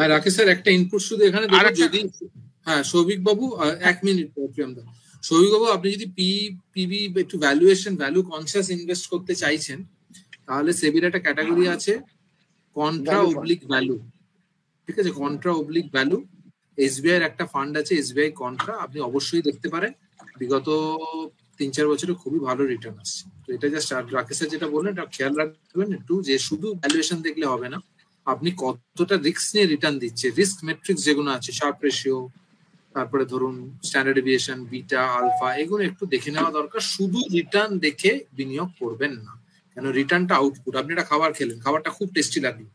হ্যাঁ রাকেশ স্যার, একটা ইনপুট শুধু এখানে দেবো, যদি হ্যাঁ সৌভিক বাবু 1 মিনিট সৌভিক বাবু, আপনি যদি পিবি একটু ভ্যালু কনসিয়াস ইনভেস্ট করতে চাইছেন, তাহলে সেবির একটা ক্যাটাগরি আছে কন্ট্রা অবলিক ভ্যালু, ঠিক আছে, কন্ট্রা অবলিক ভ্যালু। এসবিআই এর একটা ফান্ড আছে এসবিআই কন্ট্রা, আপনি অবশ্যই দেখতে পারেন, বিগত 3-4 বছরে খুবই ভালো রিটার্ন আসছে। তো এটা জাস্ট রাকেশ স্যার যেটা বললেন এটা খেয়াল রাখবেন একটু, যে শুধু ভ্যালুয়েশন দেখলে হবে না, আপনি কতটা রিস্ক নিয়ে রিটার্ন দিচ্ছে, রিস্ক মেট্রিক্স যেগুলো আছে, শার্প রেশিও, তারপরে ধরুন স্ট্যান্ডার্ড ডেভিয়েশন, বিটা, আলফা, এগুলো একটু দেখে নেওয়া দরকার। শুধু রিটার্ন দেখে বিনিয়োগ করবেন না, কেন রিটার্নটা আউটপুট। আপনি একটা খাবার খেলেন, খাবারটা খুব টেস্টি লাগলো,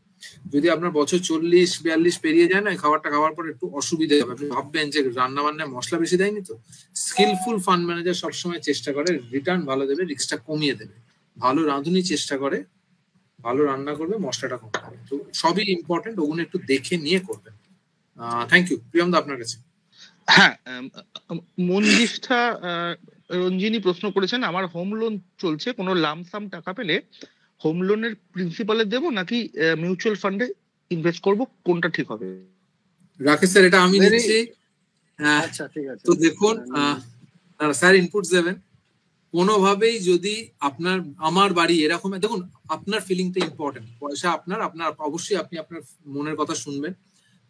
যদি আপনার বছর 40-42 পেরিয়ে যায় না, খাবারটা খাওয়ার পর একটু অসুবিধা হবে, আপনি ভাববেন যে রান্না বান্নায় মশলা বেশি দেয়নি তো। স্কিলফুল ফান্ড ম্যানেজার সবসময় চেষ্টা করে রিটার্ন ভালো দেবে, রিস্কটা কমিয়ে দেবে। ভালো রাঁধুনি চেষ্টা করে ভালো রান্না করবে, মশলাটা কম হবে। তো সবই ইম্পর্টেন্ট, ওগুলো একটু দেখে নিয়ে করবেন। Thank you. প্রিয়মদা আপনার কাছে। হ্যাঁ, মঞ্জিষ্ঠা রঞ্জিনী প্রশ্ন করেছেন, আমার হোম লোন চলছে, কোনো লামসাম টাকা পেলে হোম লোনের প্রিন্সিপালে দেবো নাকি মিউচুয়াল ফান্ডে ইনভেস্ট করব, কোনটা ঠিক হবে? রাকেশ স্যার এটা আমি নিচ্ছি। আচ্ছা ঠিক আছে। তো দেখুন স্যার ইনপুটস দেবেন। কোনোভাবেই যদি আমার বাড়ি এরকম, দেখুন আপনার ফিলিংটা ইম্পর্টেন্ট, পয়সা আপনার অবশ্যই আপনি আপনার মনের কথা শুনবেন।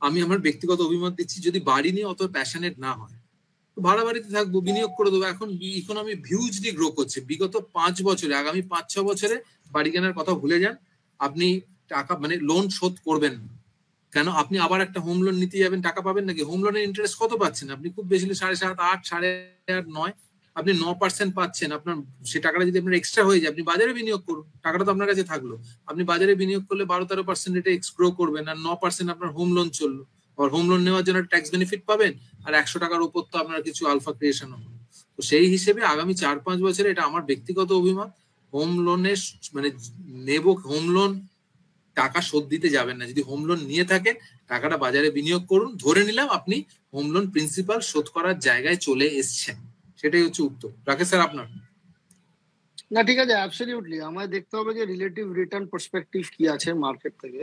আমি আমার ব্যক্তিগত অভিমত দিচ্ছি, যদি বাড়ি নিয়ে অত প্যাশনেট না হয়, ভাড়া বাড়িতে থাকবো, বিনিয়োগ করে দেবো। এখন ইকোনমি হিউজলি গ্রো করছে, বিগত 5 বছরে, আগামী 5-6 বছরে বাড়ি কেনার কথা ভুলে যান। আপনি টাকা লোন শোধ করবেন না, কেন আপনি আবার একটা হোম লোন নিতে যাবেন, টাকা পাবেন নাকি? হোম লোনের ইন্টারেস্ট কত পাচ্ছেন আপনি? খুব বেশি 7.5, 8, 8.5, 9, আপনি 9% পাচ্ছেন। আপনার সে টাকাটা যদি আপনার এক্সট্রা হয়ে যায়, আপনি বাজারে বিনিয়োগ করুন, টাকাটা তো আপনার কাছে থাকলো। আপনি বাজারে বিনিয়োগ করলে 12-13% রেটে গ্রো করবেন, আর 9% আপনার হোম লোন চললো। আর হোম লোন নেওয়ার জন্য ট্যাক্স বেনিফিট পাবেন, আর 100 টাকার উপর তো আপনার কিছু আলফা ক্রিয়েশন হবে। তো সেই হিসেবে আগামী 4-5 বছরে, এটা আমার ব্যক্তিগত অভিমত, হোম লোনের হোম লোন টাকা শোধ দিতে যাবেন না। যদি হোম লোন নিয়ে থাকেন, টাকাটা বাজারে বিনিয়োগ করুন। ধরে নিলাম আপনি হোম লোন প্রিন্সিপাল শোধ করার জায়গায় চলে এসছেন, সেটাই হচ্ছে উত্তর। রাকেশ স্যার আপনার। না ঠিক আছে, অ্যাবসলিউটলি আমায় দেখতে হবে যে রিলেটিভ রিটার্ন পার্সপেক্টিভ কি আছে মার্কেট থেকে।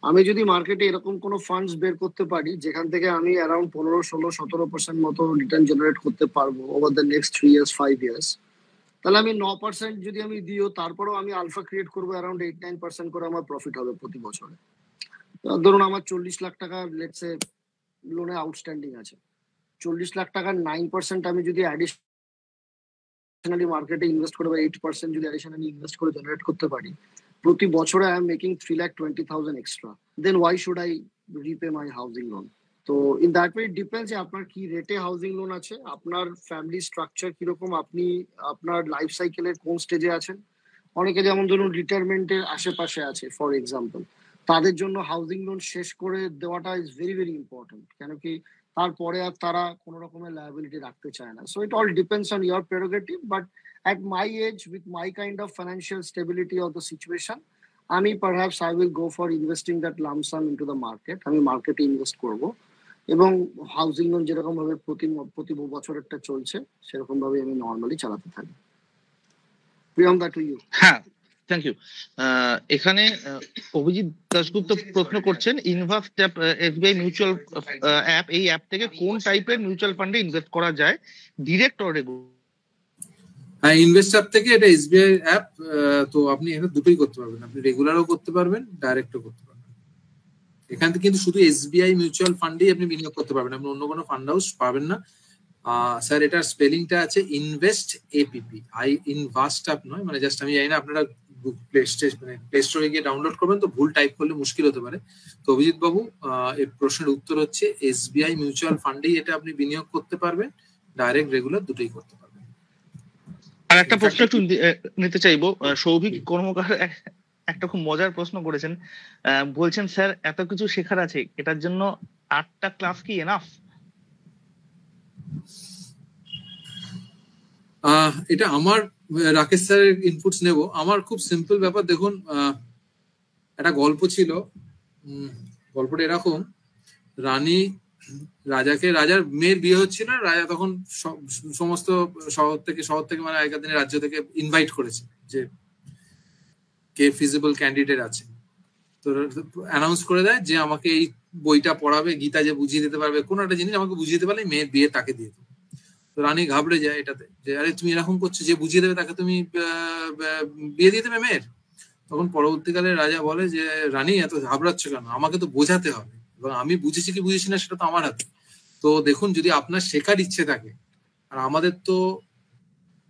আমি যদি মার্কেটে এরকম কোনো ফান্ডস বের করতে পারি যেখান থেকে আমি অ্যারাউন্ড 15, 16, 17% মতো রিটার্ন জেনারেট করতে পারবো over the next 3 years 5 years, তাহলে আমি 9% যদি আমি দিও, তারপরেও আমি আলফা ক্রিয়েট করবো অ্যারাউন্ড 8-9% করে আমার প্রফিট হবে প্রতি বছরে। ধরুন আমার 40 লাখ টাকা লেটসে লোনে আউটস্ট্যান্ডিং আছে, 40 লাখ টাকার 9% আমি যদি অ্যাডিশনালি মার্কেটে ইনভেস্ট করে, বা 8% যদি অ্যাডিশনালি ইনভেস্ট করে জেনারেট করতে পারি প্রতি বছরে, I am making 3,20,000 extra. Then why should I repay my housing loan? তো ইন দ্যাট ওয়ে ডিপেন্ডস যে আপনার কি রেটে হাউজিং লোন আছে, আপনার ফ্যামিলি স্ট্রাকচার কিরকম, আপনি আপনার লাইফ সাইকেলের কোন স্টেজে আছেন। অনেকে যেমন ধরুন রিটায়ারমেন্টের আশেপাশে আছে ফর এক্সাম্পল, তাদের জন্য হাউজিং লোন শেষ করে দেওয়াটা ইজ ভেরি ভেরি ইম্পর্টেন্ট, কেন কি তারপরে আর তারা কোনো রকমের লায়াবিলিটি রাখতে চায় না। So it all depends on your prerogative, but at my age with my kind of financial stability of the situation, আমি perhaps I will go for investing that lump sum into the market. আমি মার্কেটে invest করব, এবং housing loan যেরকম ভাবে প্রতি বছরেরটা চলছে সেরকম ভাবে আমি নর্মালি চালাতে থাকি। Priyam, that to you. হ্যাঁ, থ্যাংক ইউ। এখানে অভিজিৎ দাশগুপ্ত প্রশ্ন করছেন, invest app, SBI mutual app, এই অ্যাপ থেকে কোন টাইপের মিউচুয়াল ফান্ডে ইনভেস্ট করা যায়, ডিরেক্ট অর রেগুলার? হ্যাঁ, ইনভেস্ট অ্যাপ থেকে, এটা এসবিআই অ্যাপ, তো আপনি এখানে দুটোই করতে পারবেন, আপনি রেগুলারও করতে পারবেন, ডাইরেক্টও করতে পারবেন। এখান থেকে কিন্তু শুধু এসবিআই মিউচুয়াল ফান্ডেই আপনি বিনিয়োগ করতে পারবেন, আপনি অন্য কোনো ফান্ড হাউস পাবেন না। স্যার এটার স্পেলিংটা আছে ইনভেস্ট এপিপি, ইনভাস্ট অ্যাপ নয়, মানে জাস্ট আমি জানি না আপনারা প্লে স্টোরে গিয়ে ডাউনলোড করবেন, তো ভুল টাইপ করলে মুশকিল হতে পারে। তো অভিজিৎ বাবু, এর প্রশ্নের উত্তর হচ্ছে এসবিআই মিউচুয়াল ফান্ডেই এটা আপনি বিনিয়োগ করতে পারবেন, ডাইরেক্ট রেগুলার দুটোই করতে পারবেন। আর একটা প্রশ্ন একটু নিতে চাইবো, সৌভিক কর্মকার একটা খুব মজার প্রশ্ন করেছেন, বলছেন স্যার এত কিছু শেখার আছে, এটার জন্য 8টা ক্লাস কি এনাফ? এটা আমার রাকেশ স্যারের ইনপুটস নেব। আমার খুব সিম্পল ব্যাপার, দেখুন একটা গল্প ছিল, গল্পটা এরকম, রাজার মেয়ের বিয়ে হচ্ছিল, রাজা তখন সমস্ত শহর থেকে মানে আগেকার দিনে রাজ্য থেকে ইনভাইট করেছে যে কে ফিজিবল ক্যান্ডিডেট আছে। তো অ্যানাউন্স করে দেয় যে আমাকে এই বইটা পড়াবে, গীতা যে বুঝিয়ে দিতে পারবে, কোনো একটা জিনিস আমাকে বুঝিয়ে দিতে পারলে মেয়ের বিয়ে তাকে দিয়ে দেবো। তো রানী ঘাবড়ে যায় এটাতে, যে আরে তুমি এরকম করছো, যে বুঝিয়ে দেবে তাকে তুমি বিয়ে দিয়ে দেবে মেয়ের। তখন পরবর্তীকালে রাজা বলে যে রানী এত ঘাবড়াচ্ছ কেন, আমাকে তো বোঝাতে হবে, এবং আমি বুঝেছি কি বুঝেছি না সেটা তো আমার হাতে। তো দেখুন, যদি আপনার শেখার ইচ্ছে থাকে, আর আমাদের তো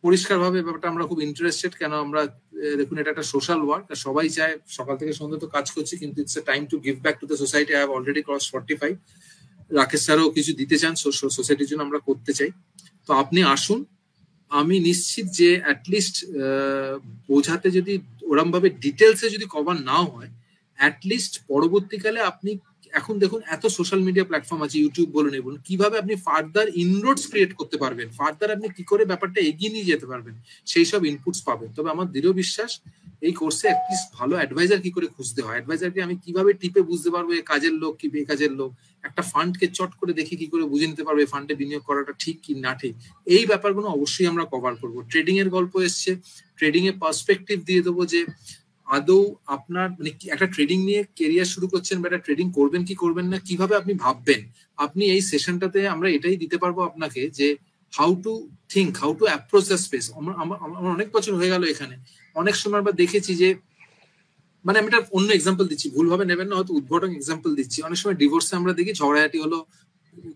পরিষ্কারভাবে ব্যাপারটা আমরা খুব ইন্টারেস্টেড, কেন আমরা দেখুন এটা একটা সোশ্যাল ওয়ার্ক, সবাই চায়, সকাল থেকে সন্ধ্যা তো কাজ করছি, কিন্তু it's a time to give back to the society. I have already cross 45। Rakesh স্যারও কিছু দিতে চান সোসাইটির জন্য, আমরা করতে চাই। তো আপনি আসুন, আমি নিশ্চিত যে অ্যাটলিস্ট বোঝাতে যদি ওরম ভাবে ডিটেলসে যদি কভার না হয়, অ্যাটলিস্ট পরবর্তীকালে আপনি, এখন দেখুন এত সোশ্যাল মিডিয়া প্ল্যাটফর্ম আছে, ইউটিউব বলুন, বলুন, কিভাবে আপনি ফার্দার ইনরোডস ক্রিয়েট করতে পারবেন, ফার্দার আপনি কি করে ব্যাপারটা এগিয়ে নিয়ে যেতে পারবেন, সেই সব ইনপুটস পাবেন। তবে আমার দৃঢ় বিশ্বাস এই কোর্সে অ্যাটলিস্ট ভালো অ্যাডভাইজার কি করে খুঁজতে হয়, অ্যাডভাইজারকে আমি কিভাবে টিপে বুঝতে পারবো এ কাজের লোক কি বেকাজের লোক, একটা ফান্ডকে চট করে দেখে কি করে বুঝে নিতে পারবো এই ফান্ডে বিনিয়োগ করাটা ঠিক কি না ঠিক, এই ব্যাপারগুলো অবশ্যই আমরা কভার করবো। ট্রেডিং এর গল্প এসছে, ট্রেডিং এর পার্সপেক্টিভ দিয়ে দেবো, যে আদৌ আপনার মানে একটা ট্রেডিং নিয়ে কেরিয়ার শুরু করছেন বা একটা ট্রেডিং করবেন কি করবেন না, কিভাবে আপনি ভাববেন। আপনি এই সেশনটাতে আমরা এটাই দিতে পারবো আপনাকে, যে how to think, how to approach the space. আমার অনেক বছর হয়ে গেল এখানে, অনেক সময় আমরা দেখেছি যে, মানে আমি একটা অন্য এক্সাম্পল দিচ্ছি, ভুলভাবে নেবেন না, হয়তো উদ্ঘটন এক্সাম্পল দিচ্ছি, অনেক সময় ডিভোর্সে আমরা দেখি ঝগড়াঝাটি হলো,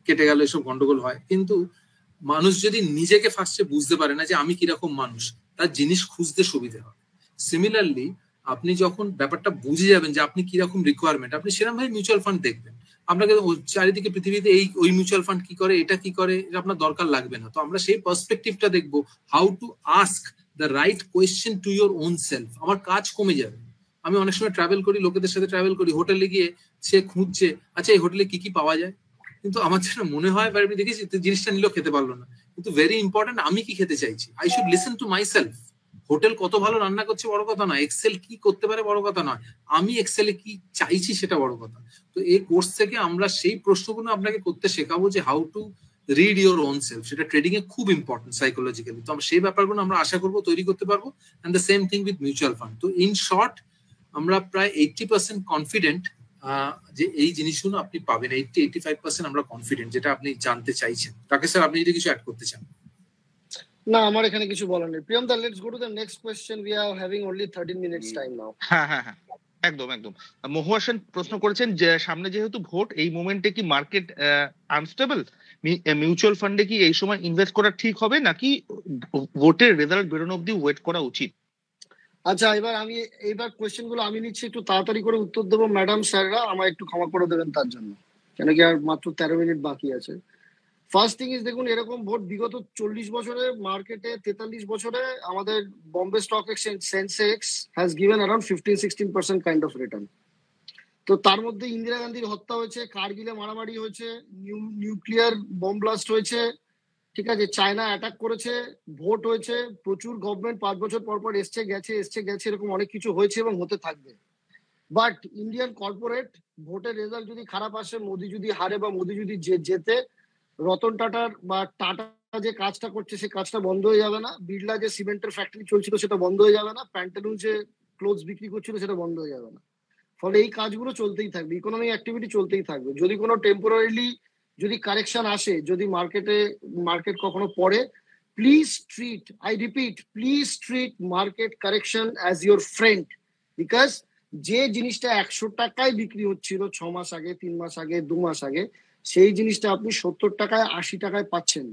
কেটে গেল, এসব গন্ডগোল হয়, কিন্তু মানুষ যদি নিজেকে ফার্স্টে বুঝতে পারে না যে আমি কিরকম মানুষ, তার জিনিস খুঁজতে সুবিধা হয়। সিমিলারলি আপনি যখন ব্যাপারটা বুঝে যাবেন যে আপনি কিরকম রিকোয়ারমেন্ট, আপনি সেরকম ভাবে মিউচুয়াল ফান্ড দেখবেন। আপনাকে চারিদিকে পৃথিবীতে ওই মিউচুয়াল ফান্ড কি করে, এটা কি করে, এটা আপনার দরকার লাগবে না। তো আমরা সেই পার্সপেক্টিভটা দেখবো, how to ask the right question to your own self. আমার কাজ কমে যাবে। আমি অনেক সময় ট্রাভেল করি, লোকেদের সাথে ট্রাভেল করি, হোটেলে গিয়ে সে খুঁজছে, আচ্ছা এই হোটেলে কি কি পাওয়া যায়, কিন্তু আমার যেটা মনে হয়, আমি দেখেছি জিনিসটা নিলেও খেতে পারলো না, কিন্তু ভেরি ইম্পর্টেন্ট আমি কি খেতে চাইছি। I should listen to my self. Hotel কত ভালো রান্না করছে বড় কথা নয়, এক্সেল কি করতে পারে বড় কথা নয়, আমি এক্সেলে কি চাইছি সেটা বড় কথা। তো এই কোর্স থেকে আমরা সেই প্রশ্নগুলো আপনাকে করতে শেখাবো, যে how to read your own self. সেটা ট্রেডিং এ খুব ইম্পর্টেন্ট সাইকোলজিক্যালি। তো আমরা সেই ব্যাপারগুলো আমরা আশা করবো তৈরি করতে পারবো। And the same thing with mutual fund. তো ইন শর্ট, আমরা প্রায় 80% কনফিডেন্ট যে এই জিনিসগুলো আপনি পাবেন। 80-85% আমরা কনফিডেন্ট, যেটা আপনি জানতে চাইছেন। রাকেশ স্যার, আপনি যদি কিছু অ্যাড করতে চান। না, আমার এখানে কিছু বলার নেই। Priyam da, let's go to the next question. We are having only 13 minutes time now. হ্যাঁ হ্যাঁ হ্যাঁ, একদম একদম। মহুয়া সেন প্রশ্ন করেছেন যে সামনে যেহেতু ভোট, এই মোমেন্টে কি মার্কেট আনস্টেবল, মিউচুয়াল ফান্ডে কি এই সময় ইনভেস্ট করা ঠিক হবে, নাকি ভোটের রেজাল্ট বেরোনো অব্দি ওয়েট করা উচিত? আচ্ছা, এইবার কোয়েশ্চেন গুলো আমি নিচ্ছি, একটু তাড়াতাড়ি করে উত্তর দেবো। ম্যাডাম স্যাররা আমায় একটু ক্ষমা করে দেবেন তার জন্য, কেন কি আর মাত্র 13 মিনিট বাকি আছে। ফার্স্ট থিং ইজ, দেখুন এরকম ভোট বিগত 40 বছরে মার্কেটে, 43 বছরে আমাদের Bombay stock exchange Sensex has given around 15-16% kind of return. তো তার মধ্যে ইন্দিরা গান্ধীর হত্যা হয়েছে, কারগিলে মারামারি হয়েছে, নিউক্লিয়ার বম ব্লাস্ট হয়েছে, ঠিক আছে, চায়না অ্যাটাক করেছে, ভোট হয়েছে, প্রচুর গভর্নমেন্ট 5 বছর পর পর এসছে গেছে, এরকম অনেক কিছু হয়েছে এবং হতে থাকবে। বাট ইন্ডিয়ান কর্পোরেট ভোটের রেজাল্ট যদি খারাপ আসে, মোদি যদি হারে বা মোদি যদি জেতে, রতন টাটার বা টাটা যে কাজটা করছে সেই কাজটা বন্ধ হয়ে যাবে না, বিড়লা যে সিমেন্টের ফ্যাক্টরি চলছিল সেটা বন্ধ হয়ে যাবে না, প্যান্টালুন যে ক্লোথস বিক্রি করছিল সেটা বন্ধ হয়ে যাবে না। ফলে এই কাজগুলো চলতেই থাকবে, ইকোনমিক অ্যাক্টিভিটি চলতেই থাকবে। যদি কোনো টেম্পোরারিলি যদি কারেকশন আসে, যদি মার্কেট কখনো পড়ে, please treat, I repeat, please treat market correction as your friend. Because যে জিনিসটা 100 টাকায় বিক্রি হচ্ছিল 6 মাস আগে, 3 মাস আগে, 2 মাস আগে, সেই জিনিসটা আপনি 70 টাকায় 80 টাকায় পাচ্ছেন।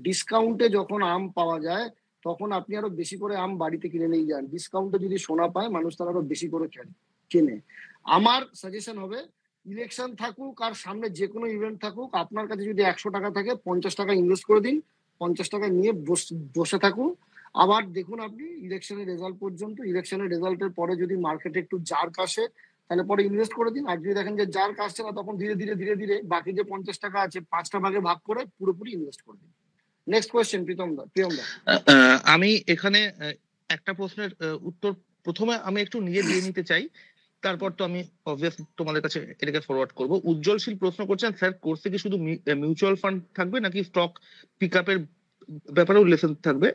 ডিসকাউন্টে যখন আম পাওয়া যায়, তখন আপনি আরো বেশি করে আম বাড়িতে কিনে নিয়ে যান। ডিসকাউন্টে যদি সোনা পায়, মানুষ তারা আরো বেশি করে কেনে। আমার সাজেশন হবে, ইলেকশন থাকুক আর সামনে যে কোনো ইভেন্ট থাকুক, আপনার কাছে যদি 100 টাকা থাকে, 50 টাকা ইনভেস্ট করে দিন, 50 টাকা নিয়ে বসে থাকুন। আবার দেখুন আপনি ইলেকশনের রেজাল্ট পর্যন্ত, ইলেকশনের রেজাল্টের পরে যদি মার্কেটে একটু জার্ক আসে, তাহলে পরে ইনভেস্ট করে দিন। আর যদি দেখেন যে জার্ক আসছে না, তখন ধীরে ধীরে বাকি যে 50 টাকা আছে 5টা ভাগে ভাগ করে পুরোপুরি ইনভেস্ট করে দিন। নেক্সট কোয়েশ্চেন, প্রিয়ম দা। আমি এখানে একটা প্রশ্নের উত্তর প্রথমে আমি একটু দিয়ে নিতে চাই, তারপর তো আমি অবভিয়াসলি তোমাদের কাছে এটাকে ফরওয়ার্ড করব। উজ্জ্বলশীল প্রশ্ন করছেন, স্যার কোর্সে কি শুধু মিউচুয়াল ফান্ড থাকবে নাকি স্টক পিক আপের ব্যাপারেও লেসন থাকবে?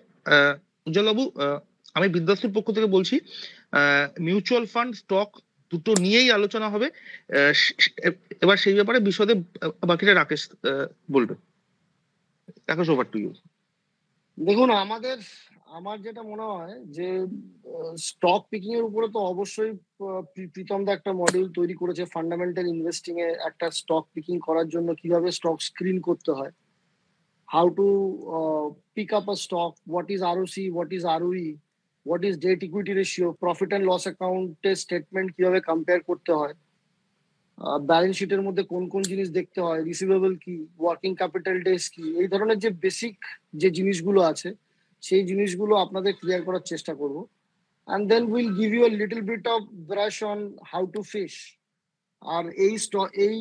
উজ্জ্বল বাবু, আমি বিদ্যাশ্রীর পক্ষ থেকে বলছি, মিউচুয়াল ফান্ড, স্টক দুটো নিয়েই আলোচনা হবে। এবার সেই ব্যাপারে বিশদে বাকিটা রাকেশ বলবে। Rakesh, over to you. দেখুন, আমার যেটা মনে হয় যে স্টক পিকিং এর উপরে তো অবশ্যই প্রীতম দা একটা মডিউল তৈরি করেছে ফান্ডামেন্টাল ইনভেস্টিং এ একটা স্টক পিকিং করার জন্য কিভাবে স্টক স্ক্রিন করতে হয়, how to pick up a stock, what is ROC, what is ROE, what is debt equity ratio, profit and loss অ্যাকাউন্টের স্টেটমেন্ট কিভাবে কম্পেয়ার করতে হয়, ব্যালেন্স শিটের মধ্যে কোন কোন জিনিস দেখতে হয়, রিসিভেবল কি, ওয়ার্কিং ক্যাপিটাল ডেজ কি, এই ধরনের যে বেসিক যে জিনিসগুলো আছে সেই জিনিসগুলো আপনাদের ক্লিয়ার করার চেষ্টা করব। and then we'll give you a little bit of brush on how to fish. আর এই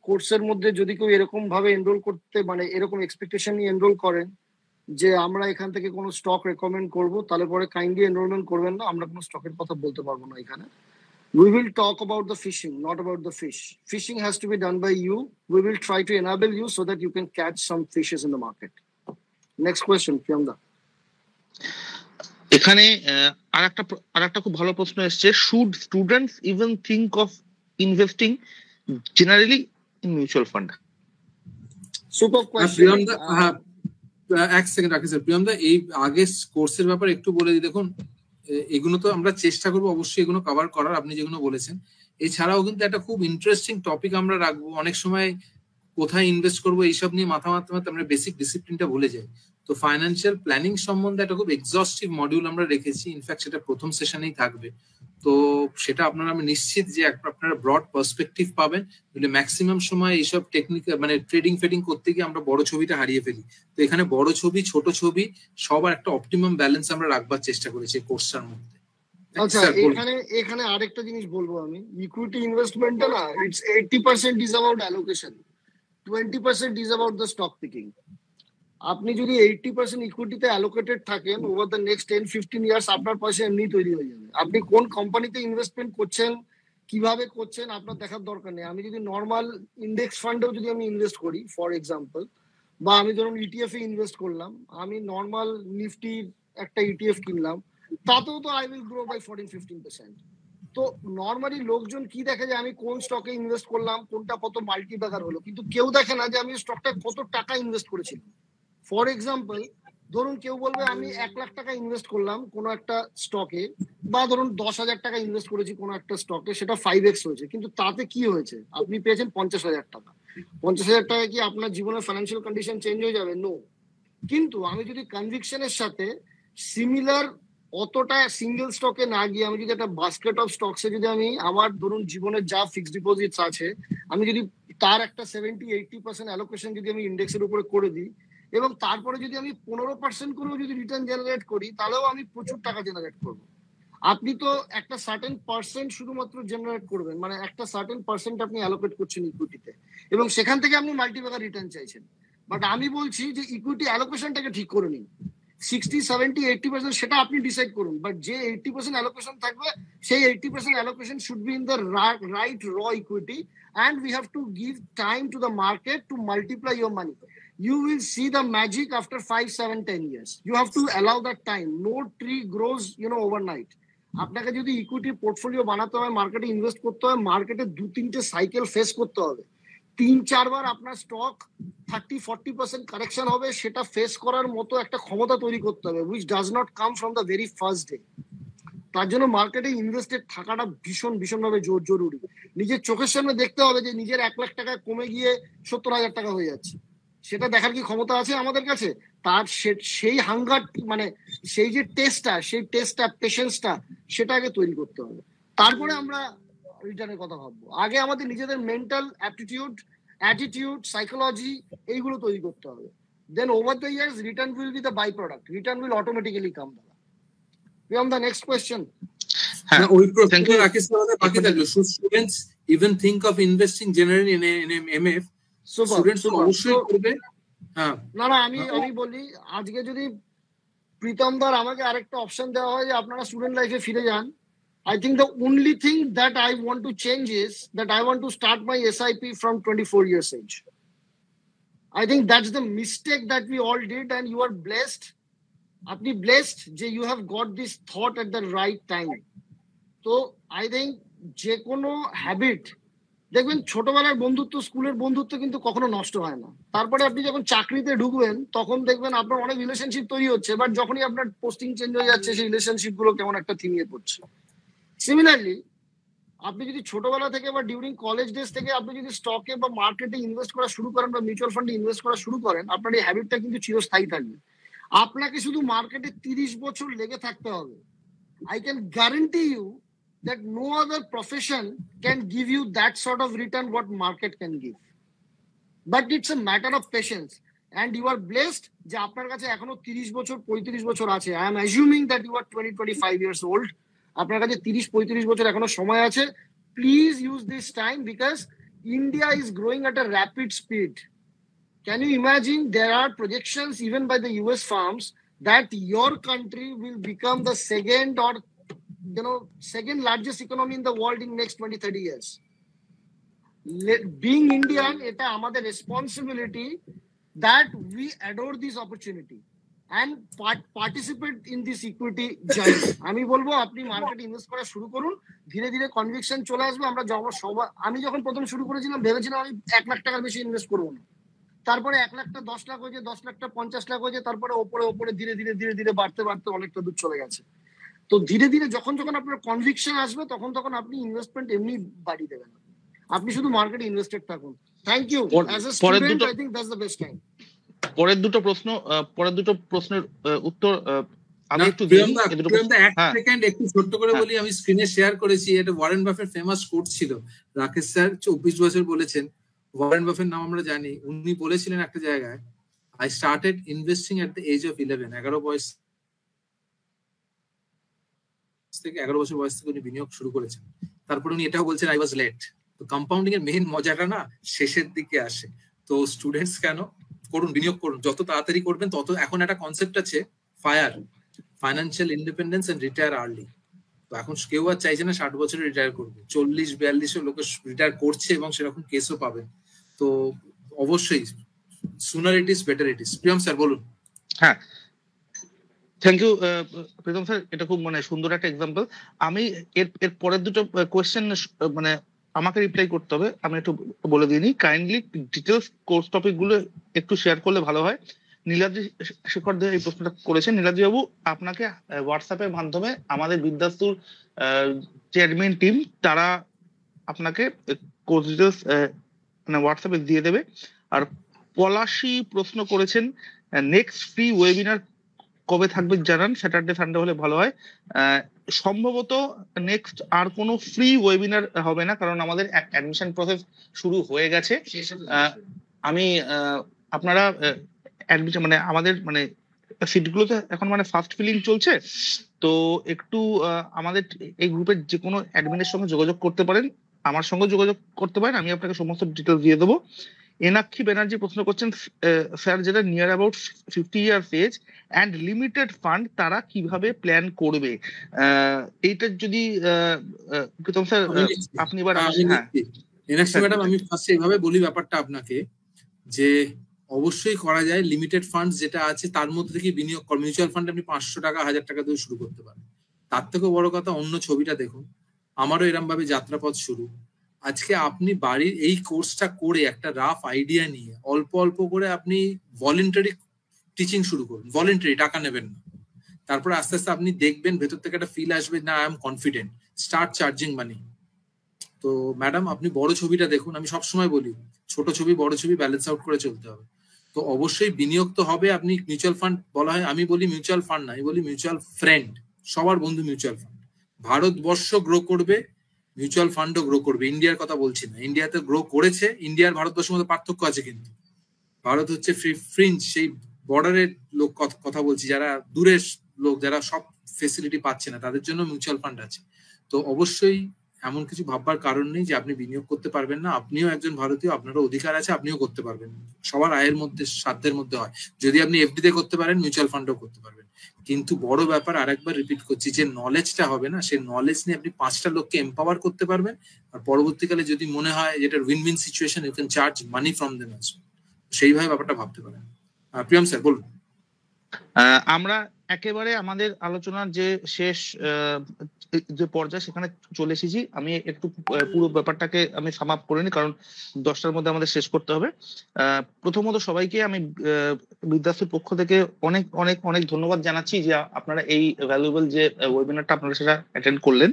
কোর্সের মধ্যে যদি কেউ এরকম ভাবে এনরোল করতে, মানে এরকম এক্সপেকটেশন নিয়ে এনরোল করেন যে আমরা এখান থেকে কোনো স্টক রেকমেন্ড করব, তাহলে পরে কাইন্ডলি এনরোলমেন্ট করবেন না, আমরা কোনো স্টকের কথা বলতে পারবো না এখানে। We will talk about the fishing, not about the fish. Fishing has to be done by you. We will try to enable you so that you can catch some fishes in the market. Next question, Priyamda. এখানে আরেকটা খুব ভালো প্রশ্ন এসছে, should students even think of investing generally in mutual fund? Super question. প্রিয়মদা, এক second রাখি sir. প্রিয়মদা, এই আগে কোর্সের ব্যাপারে একটু বলে দিই। দেখুন, এগুলো তো আমরা চেষ্টা করবো অবশ্যই এগুলো কভার করার, আপনি যেগুলো বলেছেন। এছাড়াও কিন্তু একটা খুব ইন্টারেস্টিং টপিক আমরা রাখবো। অনেক সময় কোথায় ইনভেস্ট করবো এইসব নিয়ে মাথা মারতে মারতে আমরা বেসিক ডিসিপ্লিনটা ভুলে যাই। তো ফাইন্যান্সিয়াল প্ল্যানিং সম্বন্ধে একটা খুব এক্সস্টিভ মডিউল আমরা রেখেছি, ইনফ্যাক্ট সেটা প্রথম সেশনেই থাকবে। তো সেটা আপনারা, আমি নিশ্চিত যে আপনারা ব্রড পার্সপেক্টিভ পাবেন। ম্যাক্সিমাম সময় এইসব টেকনিক্যাল মানে ট্রেডিং ফেডিং করতে গিয়ে আমরা বড় ছবিটা হারিয়ে ফেলি। তো এখানে বড় ছবি, ছোট ছবি সবার একটা অপটিমাম ব্যালেন্স আমরা রাখবার চেষ্টা করেছি এই কোর্সটার মধ্যে। আচ্ছা, এখানে আরেকটা জিনিস বলবো আমি, ইকুইটি ইনভেস্টমেন্টটা না, it's 80% is about allocation, 20% is about the stock picking. আপনি যদি 80% ইকুইটিতে অ্যালোকেটেড থাকেন, ওভার দ্য নেক্সট 10-15 ইয়ার্স আপনার পয়সা এমনি তৈরি হয়ে যাবে। আপনি কোন কোম্পানিতে ইনভেস্টমেন্ট করছেন, কিভাবে করছেন, আপনার দেখার দরকার নেই। আমি যদি নর্মাল ইন্ডেক্স ফান্ডেও যদি আমি ইনভেস্ট করি ফর এক্সাম্পল, বা আমি ধরুন ইটিএফ এ ইনভেস্ট করলাম, আমি নর্মাল নিফটির একটা ইটিএফ কিনলাম, তাতেও তো আই উইল গ্রো বাই 14-15%। তো নর্মালি লোকজন কি দেখে যে আমি কোন স্টকে ইনভেস্ট করলাম, কোনটা কত মাল্টিপ্যাকার হলো, কিন্তু কেউ দেখে না যে আমি স্টকটা কত টাকা ইনভেস্ট করেছিলাম। ফর এক্সাম্পল, ধরুন কেউ বলবে আমি 1 লাখ টাকা ইনভেস্ট করলাম কোনো একটা স্টকে, বা ধরুন 10,000 টাকা ইনভেস্ট করেছি কোনো একটা স্টকে, সেটা 5x হয়েছে, কিন্তু তাতে কি হয়েছে, আপনি পেয়েছেন 50,000 টাকা। 50,000 টাকা কি আপনার জীবনের ফাইন্যান্সিয়াল কন্ডিশন চেঞ্জ হয়ে যাবে? নো। কিন্তু আমি যদি কনভিকশনের সাথে সিমিলার অতটা সিঙ্গেল স্টকে না গিয়ে আমি যদি একটা বাস্কেট অফ স্টকসে যদি আমি আমার ধরুন জীবনের যা ফিক্সড ডিপোজিটস আছে, আমি যদি তার একটা 70-80% অ্যালোকেশন যদি আমি ইন্ডেক্সের উপরে করে দিই, এবং তারপরে যদি আমি 15% করেও যদি রিটার্ন জেনারেট করি, তাহলেও আমি প্রচুর টাকা জেনারেট করবো। আপনি তো একটা সার্টেন পার্সেন্ট শুধুমাত্র জেনারেট করবেন, মানে একটা সার্টেন পার্সেন্ট আপনি অ্যালোকেট করছেন ইকুইটিতে, এবং সেখান থেকে আপনি মাল্টিপ্যাকার রিটার্ন চাইছেন। বাট আমি বলছি যে ইকুইটি অ্যালোকেশনটাকে ঠিক করে নিন, 60-70-80% সেটা আপনি ডিসাইড করুন, বাট যে 80% অ্যালোকেশন থাকবে, সেই 80% allocation should be in the right র equity, and we have to give time to the market to multiply your money. You will see the magic after 5-7-10 years. You have to allow that time. No tree grows overnight. আপনাকে যদি equity portfolio বানাতে হয়, মার্কেটে invest করতে হয়, মার্কেটে 2-3টে cycle face করতে হবে, 3-4 বার আপনার স্টক 30-40% কারেকশন হবে, সেটা ফেস করার মতো একটা ক্ষমতা তৈরি করতে হবে, which does not come from the very first day. তার জন্য মার্কেটে ইনভেস্টেড থাকাটা ভীষণভাবে জরুরি। নিজের চোখের সামনে দেখতে হবে যে নিজের 1 লাখ টাকা কমে গিয়ে 70,000 টাকা হয়ে যাচ্ছে, সেটা দেখার কি ক্ষমতা আছে আমাদের কাছে? তার সেই হাঙ্গার, মানে সেই যে টেস্টটা পেশেন্সটা, সেটা আগে তৈরি করতে হবে, তারপরে আমরা রিটার্নের কথা ভাববো। আগে আমাদের নিজেদের মেন্টাল অ্যাটিটিউড, সাইকোলজি, এইগুলো তৈরি করতে হবে। Then over the years return will be the by product, return will automatically come. Beyond the next question. ওই প্রশ্নটা রাকেশ আমাদের বাকি থাকলো, should students even think of investing generally in MF? Students অবশ্যই করবে। হ্যাঁ, না আমি বলি, আজকে যদি প্রীতম দার আমাকে আরেকটা অপশন দেওয়া হয় যে আপনারা স্টুডেন্ট লাইফে ফিরে যান, I think the only thing that I want to change is that I want to start my SIP from 24 years age. I think that's the mistake that we all did, and you are blessed. আপনি blessed যে you have got this thought at the right time. So I think যে কোনো habit দেখবেন, ছোটবেলার বন্ধুত্ব, স্কুলের বন্ধুত্ব কিন্তু কখনো নষ্ট হয় না। তারপরে আপনি যখন চাকরিতে ঢুকবেন তখন দেখবেন আপনার অনেক রিলেশনশিপ তৈরি হচ্ছে, বাট যখনই আপনার পোস্টিং চেঞ্জ হয়ে যাচ্ছে সেই রিলেশনশিপ গুলো কেমন একটা থিমিয়ে পড়ছে। সিমিলারলি আপনি যদি ছোটবেলা থেকে বা ডিউরিং কলেজ ডেজ থেকে আপনি যদি স্টকে বা মার্কেটে ইনভেস্ট করা শুরু করেন বা মিউচুয়াল ফান্ডে ইনভেস্ট করা শুরু করেন, আপনার এই হ্যাবিটটা কিন্তু চিরস্থায়ী থাকবে। আপনাকে শুধু মার্কেটে 30 বছর লেগে থাকতে হবে। I can guarantee you that no other profession can give you that sort of return what market can give. But it's a matter of patience. And you are blessed যে আপনার কাছে এখনো 30 বছর 35 বছর আছে। I am assuming that you are 20-25 years old. আপনার কাছে 30-35 বছর এখনো সময় আছে। Please use this time because India is growing at a rapid speed. Can you imagine there are projections even by the US firms that your country will become the second largest economy in the world in next 20-30 years. Being Indian, এটা আমাদের responsibility that we adore this opportunity and participate in this equity journey. আমি বলবো আপনি মার্কেটে invest করা শুরু করুন, ধীরে ধীরে কনভিকশন চলে আসবে। আমি যখন প্রথম শুরু করেছিলাম ভেবেছিলাম আমি 1 লাখ টাকার বেশি ইনভেস্ট করবো না, তারপরে 1 লাখটা 10 লাখ হয়েছে, 10 লাখটা 50 লাখ হয়েছে, তারপরে ওপরে ধীরে ধীরে বাড়তে অনেকটা দূর চলে গেছে। তো ধীরে ধীরে যখন আপনার কনভিকশন আসবে তখন আপনি ইনভেস্টমেন্ট এমনি বাড়িয়ে দেবেন। আপনি শুধু মার্কেটে ইনভেস্টেড থাকুন। Thank you. As a student I think that's the best time. পরের দুটো প্রশ্নের উত্তর আমি একটু সেকেন্ড একটু ছোট্ট করে বলি। আমি স্ক্রিনে শেয়ার করেছি, এটা ওয়ারেন বাফেট ফেমাস কোট ছিল। রাকেশ স্যার 24 বছর বলেছেন, ওয়ারেন বাফেট নাম আমরা জানি। উনি বলেছিলেন একটা জায়গায়, I started investing at the age of 11, 11 বয়স থেকে উনি বিনিয়োগ শুরু করেছেন। তারপরে উনি এটাও বলছেন, আই ওয়াজ লেট। তো কম্পাউন্ডিং এর মেইন মজাটা না শেষের দিকে আসে। তো স্টুডেন্টস কেন করুন, বিনিয়োগ করুন, যত তাড়াতাড়ি করবেন তত। এখন একটা কনসেপ্ট আছে financial independence and retire early. তো এখন কেউ আর চাইছে না 60 বছরে রিটায়ার করবে, 40-42 লোক রিটায়ার করছে এবং সেরকম কেসও পাবে। তো অবশ্যই sooner it is better it is. Priyam sir বলুন। হ্যাঁ, থ্যাংক ইউ প্রীতম স্যার, এটা খুব সুন্দর একটা এক্সাম্পল। আমি এর পরের দুটো কোয়েশ্চেন আমাকে রিপ্লাই করতে হবে, আমি একটু বলে দিইনি। কাইন্ডলি ডিটেলস কোর্স টপিক গুলো একটু শেয়ার করলে ভালো হয়। নীলাদ্রি শেখর দে এই প্রশ্নটা করেছেন। নীলাদ্রি বাবু, আপনাকে হোয়াটসঅ্যাপের মাধ্যমে আমাদের বিদ্যাস্তুর যে অ্যাডমিন টিম তারা আপনাকে কোর্স ডিটেলস হোয়াটসঅ্যাপে দিয়ে দেবে। আর পলাশী প্রশ্ন করেছেন, নেক্সট ফ্রি ওয়েবিনার কবে থাকবে জানান, স্যাটারডে সানডে হলে ভালো হয়। সম্ভবত নেক্সট আর কোনো ফ্রি ওয়েবিনার হবে না, কারণ আমাদের অ্যাডমিশন প্রসেস শুরু হয়ে গেছে। আমি আপনারা অ্যাডমিশন আমাদের সিটগুলোতে এখন ফার্স্ট ফিলিং চলছে। তো একটু আমাদের এই গ্রুপের যে কোনো অ্যাডমিনের সঙ্গে যোগাযোগ করতে পারেন, আমার সঙ্গে যোগাযোগ করতে পারেন, আমি আপনাকে সমস্ত ডিটেলস দিয়ে দেবো। এনাক্ষী ব্যানার্জি প্রশ্ন করছেন, স্যার যেটা near about 50 years age and limited fund তারা কিভাবে প্ল্যান করবে, এইটা যদি প্রীতম স্যার আপনি এবার। এনাক্ষী ম্যাডাম, আমি ফার্স্টে এইভাবে বলি ব্যাপারটা আপনাকে, যে অবশ্যই করা যায়। লিমিটেড ফান্ড যেটা আছে তার মধ্যে থেকে বিনিয়োগ কর। মিউচুয়াল ফান্ড আপনি 500 টাকা 1000 টাকা দিয়ে শুরু করতে পারেন। তার থেকেও বড় কথা, অন্য ছবিটা দেখুন। আমারও এরম ভাবে যাত্রাপথ শুরু। আজকে আপনি বাড়ির এই কোর্সটা করে একটা রাফ আইডিয়া নিয়ে অল্প অল্প করে আপনি ভলেন্টারি টিচিং শুরু করুন। ভলেন্টারি, টাকা নেবেন না। তারপরে আস্তে আস্তে আপনি দেখবেন ভেতর থেকে একটা ফিল আসবে, না I am confident, start charging money. তো ম্যাডাম, আপনি বড় ছবিটা দেখুন। আমি সবসময় বলি, ছোট ছবি বড় ছবি ব্যালেন্স আউট করে চলতে হবে। তো অবশ্যই বিনিয়োগ তো হবে। আপনি মিউচুয়াল ফান্ড বলা হয়, আমি বলি মিউচুয়াল ফান্ড না, আমি বলি মিউচুয়াল ফ্রেন্ড। সবার বন্ধু মিউচুয়াল ফান্ড। ভারতবর্ষ গ্রো করবে, মিউচুয়াল ফান্ডও গ্রো করবে। ইন্ডিয়ার কথা বলছি না, ইন্ডিয়াতে গ্রো করেছে। ইন্ডিয়ার ভারতবর্ষের মধ্যে পার্থক্য আছে, কিন্তু ভারত হচ্ছে ফ্রিঞ্জ, সেই বর্ডারের লোক কথা বলছি, যারা দূরের লোক, যারা সব ফেসিলিটি পাচ্ছে না, তাদের জন্য মিউচুয়াল ফান্ড আছে। তো অবশ্যই এমন কিছু ভাববার কারণ নেই যে আপনি বিনিয়োগ করতে পারবেন না। আপনিও একজন ভারতীয়, আপনারও অধিকার আছে, আপনিও করতে পারবেন। সবার আয়ের মধ্যে, সাধ্যের মধ্যে হয়। যদি আপনি এফডিতে করতে পারেন, মিউচুয়াল ফান্ডও করতে পারবেন। কিন্তু বড় ব্যাপার, আরেকবার রিপিট করছি, যে নলেজটা হবে না, সেই নলেজ নিয়ে আপনি 5টা লোককে এম্পাওয়ার করতে পারবেন। আর পরবর্তীকালে যদি মনে হয় যেটা win win situation, you can charge money from them. সেইভাবে ব্যাপারটা ভাবতে পারেন। প্রিয়ম স্যার বলুন। আমরা একেবারে আমাদের আলোচনার যে শেষ যে পর্যায়ে সেখানে চলে এসেছি। আমি একটু পুরো ব্যাপারটাকে আমি সাম আপ করে নিই, কারণ 10টার মধ্যে আমাদের শেষ করতে হবে। প্রথমত সবাইকে আমি বিদ্যার্থীর পক্ষ থেকে অনেক অনেক অনেক ধন্যবাদ জানাচ্ছি যে আপনারা এই ভ্যালুয়েবল যে ওয়েবিনারটা আপনারা সেটা অ্যাটেন্ড করলেন।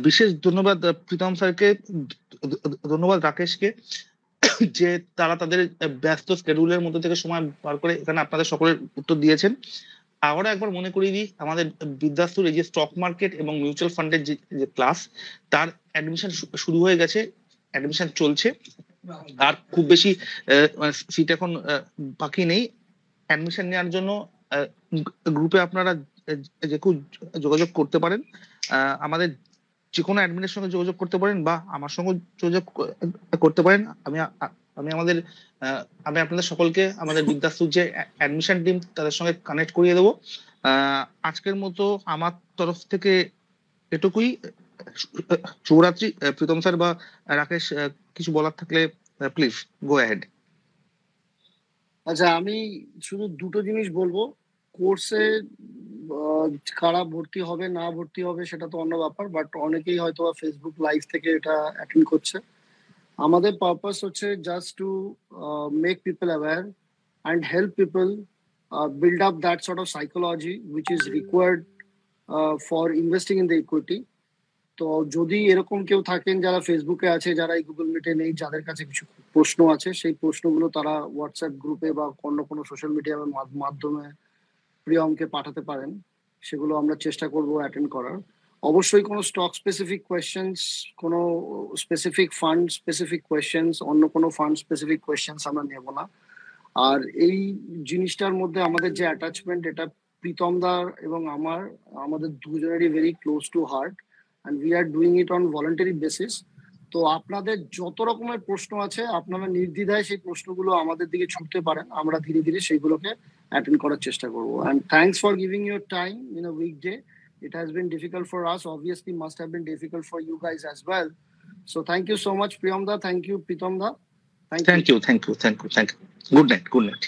বিশেষ ধন্যবাদ প্রীতম স্যারকে, ধন্যবাদ রাকেশকে, যে তারা তাদের ব্যস্ত স্কেডিউলের মধ্যে থেকে সময় বার করে এখানে আপনাদের সকলের উত্তর দিয়েছেন। আবারও একবার মনে করিয়ে দিই, আমাদের বিদ্যাস্তুর এই যে স্টক মার্কেট এবং মিউচুয়াল ফান্ডের যে ক্লাস, তার অ্যাডমিশন শুরু হয়ে গেছে, অ্যাডমিশন চলছে। আর খুব বেশি সিট এখন বাকি নেই। অ্যাডমিশন নেওয়ার জন্য গ্রুপে আপনারা যে কেউ যোগাযোগ করতে পারেন, আমাদের যে কোনো অ্যাডমিনের সঙ্গে যোগাযোগ করতে পারেন বা আমার সঙ্গে যোগাযোগ করতে পারেন। আমি আপনাদের সকলকে আমাদের বিদ্যাস্তুর যে অ্যাডমিশন টিম তাদের সঙ্গে কানেক্ট করিয়ে দেবো। আজকের মতো আমার তরফ থেকে এটুকুই। শুভরাত্রি। প্রীতম স্যার বা রাকেশ, কিছু বলার থাকলে প্লিজ গো অ্যাহেড। আচ্ছা, আমি শুধু দুটো জিনিস বলবো। কোর্সে কারা ভর্তি হবে না ভর্তি হবে সেটা তো অন্য ব্যাপার, বাট অনেকেই হয়তো ফেসবুক লাইভ থেকে এটা অ্যাটেন্ড করছে। আমাদের পারপাস হচ্ছে just to make people aware and help people build up that sort of psychology which is required for investing in the equity. তো যদি এরকম কেউ থাকেন যারা ফেসবুকে আছে, যারা এই গুগল মিটে নেই, যাদের কাছে কিছু প্রশ্ন আছে, সেই প্রশ্নগুলো তারা হোয়াটসঅ্যাপ গ্রুপে বা অন্য কোনো সোশ্যাল মিডিয়ার মাধ্যমে প্রিয়মকে পাঠাতে পারেন। সেগুলো আমরা চেষ্টা করব অ্যাটেন্ড করার। অবশ্যই কোনো স্টক স্পেসিফিক কোয়েশ্চেন্স, কোনো স্পেসিফিক ফান্ড স্পেসিফিক কোয়েশ্চেন্স, অন্য কোনো ফান্ড স্পেসিফিক কোয়েশ্চেন্স আমরা নেব না। আর এই জিনিসটার মধ্যে আমাদের যে অ্যাটাচমেন্ট, এটা প্রীতম দার এবং আমাদের দুজনেরই very close two heart, and we are doing it on voluntary basis. তো আপনাদের যত রকমের প্রশ্ন আছে আপনারা নির্দ্বিধায় সেই প্রশ্নগুলো আমাদের দিকে ছুটতে পারেন, আমরা ধীরে ধীরে সেইগুলোকে অ্যাটেন্ড করার চেষ্টা করব। and thanks for giving your time in a weekday. It has been difficult for us, obviously must have been difficult for you guys as well. So thank you so much Priyam da, thank you Pritam da, thank you. Good night. Good night.